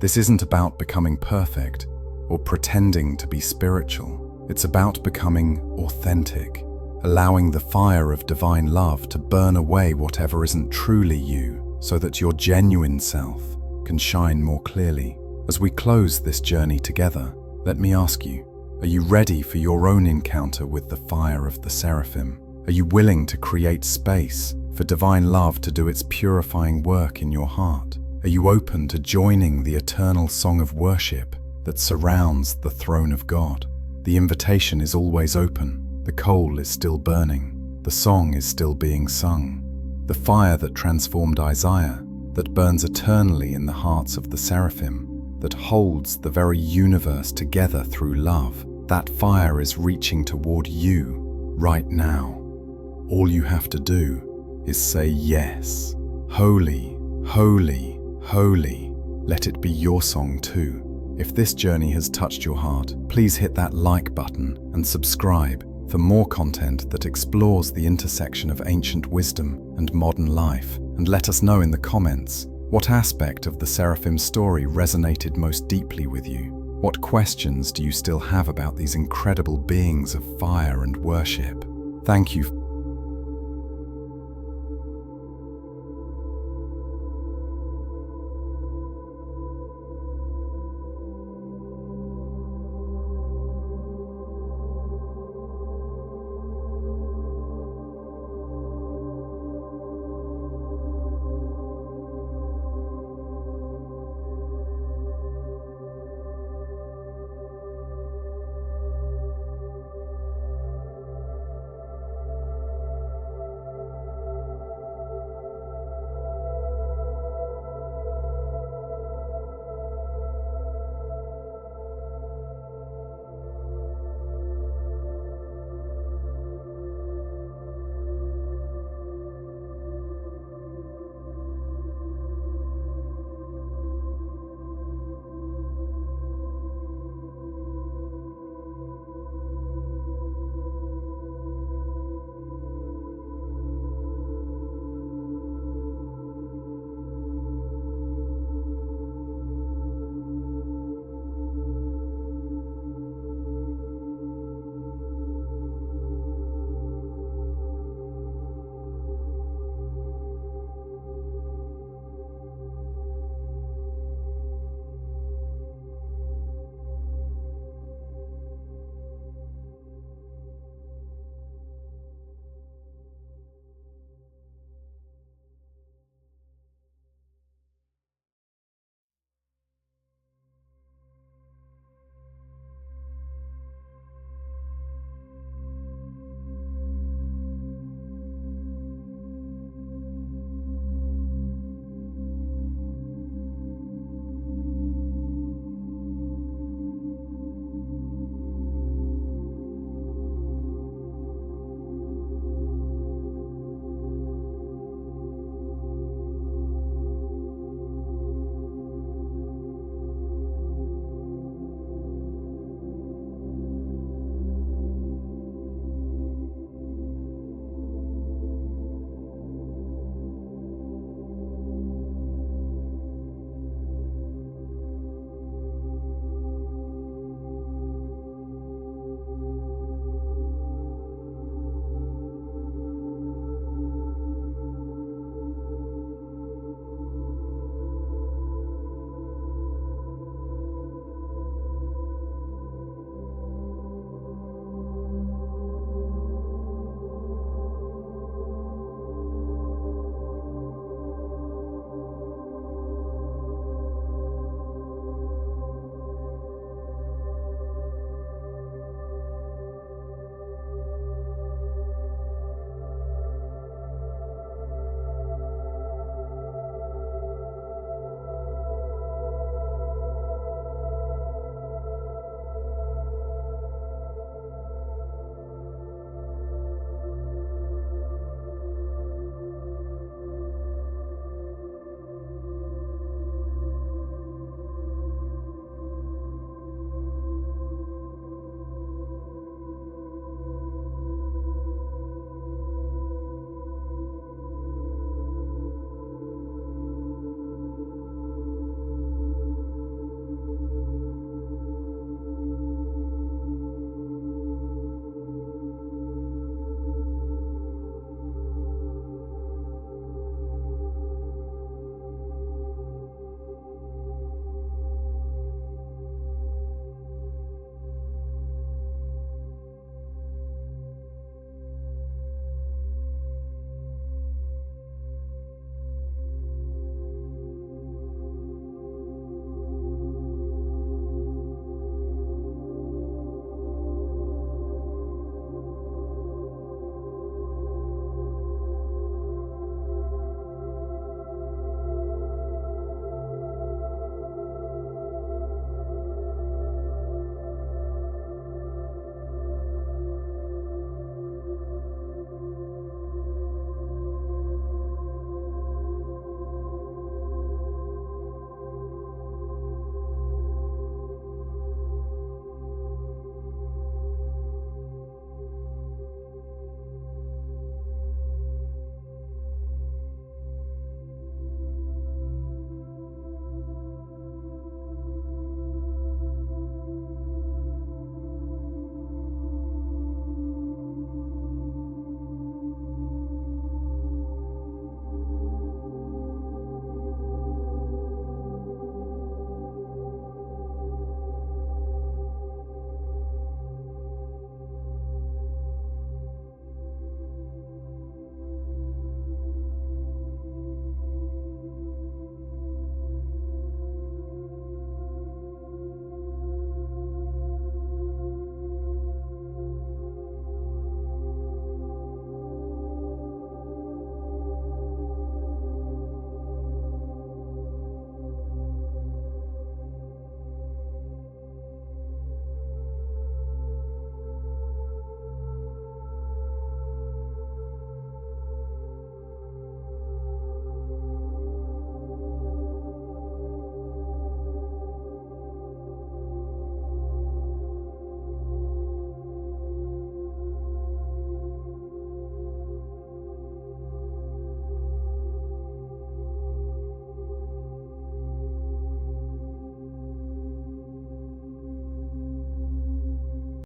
This isn't about becoming perfect or pretending to be spiritual. It's about becoming authentic, allowing the fire of divine love to burn away whatever isn't truly you, so that your genuine self can shine more clearly. As we close this journey together, let me ask you, are you ready for your own encounter with the fire of the Seraphim? Are you willing to create space for divine love to do its purifying work in your heart? Are you open to joining the eternal song of worship that surrounds the throne of God? The invitation is always open. The coal is still burning. The song is still being sung. The fire that transformed Isaiah, that burns eternally in the hearts of the Seraphim, that holds the very universe together through love, that fire is reaching toward you right now. All you have to do is say yes. Holy, holy, holy. Let it be your song too. If this journey has touched your heart, please hit that like button and subscribe for more content that explores the intersection of ancient wisdom and modern life. And let us know in the comments, what aspect of the Seraphim story resonated most deeply with you? What questions do you still have about these incredible beings of fire and worship? Thank you